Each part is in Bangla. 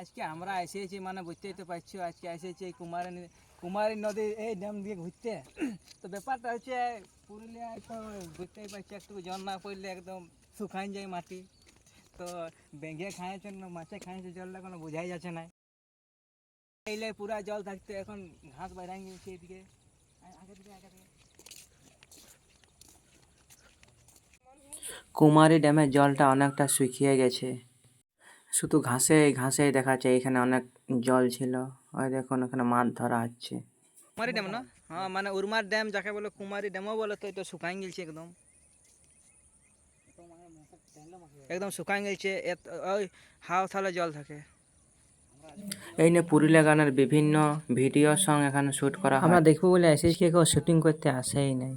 আজকে আমরা এসেছি মানে বুঝতেই তো পারছো, আজকে এসেছি এই কুমারী নদীর এই ড্যাম দিয়ে ঘুরতে। তো ব্যাপারটা হচ্ছে পুরুলিয়ায় তো বুঝতেই পারছি, একটু জল না পড়লে একদম শুকাই যায় মাটি। তো ব্যাঙে খাইছে না মাছে খাইছে, জলটা কোনো বোঝাই যাচ্ছে না। এইলে পুরা জল থাকতে এখন ঘাস বাইরে গেছে এদিকে। আগে দিকে আগে দিকে কুমারী ড্যামের জলটা অনেকটা শুকিয়ে গেছে, শুধু ঘাসে ঘাসেই দেখাচ্ছে। এখানে অনেক জল ছিল, ওই দেখুন ওখানে মাছ ধরা হচ্ছে। কুমারী ড্যাম না? হ্যাঁ, মানে উরমার ড্যাম যাকে বলে কুমারী ড্যামও বলে। তো এটা শুকাই গেছে একদম, একদম শুকাই গেছে। ওই হাও থালে জল থাকে। এই নিয়ে পুরুলিয়া গানের বিভিন্ন ভিডিও সং এখানে শুট করা হয়। আমরা দেখবো বলে এসেছি, কেউ শুটিং করতে আসেই নাই।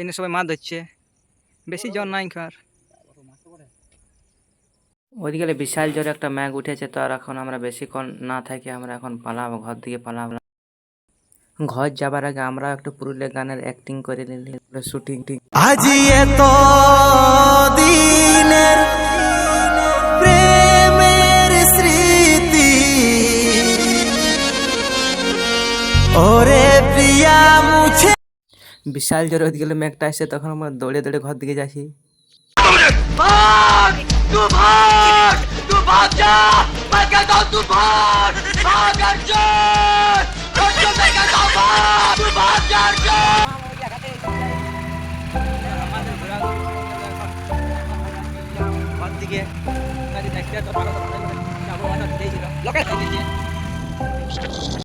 এনে সবাই মাছ ধরছে, বেশি জল নাই কার। ওইদিকে বিশাল জোরে একটা ম্যাঘ উঠেছে, তো আর এখন আমরা বেশিক্ষণ না থাকি, আমরা এখন পালাবো, ঘর দিকে পালাবো। ঘর যাবার আগে আমরা একটু পুরুলিয়া গানের অ্যাক্টিং করে নিলি, শুটিং। আজি এত দিনের প্রেমের স্মৃতি ওরে প্রিয়া মুছে। বিশাল জোরে ওইদিকে ম্যাঘটা আসছে, তখন আমরা দৌড়ে দৌড়ে ঘর দিকে যাচ্ছি। भाग तू भाग जा, मैं कहता हूँ तू भाग भाग अर्जुन अर्जुन, मैं कहता हूँ भाग तू भाग जा अर्जुन। আমাদের ঘোরা ঘর দিকে দেখতে তো ভালো যাবো, দিয়েছিল লোকে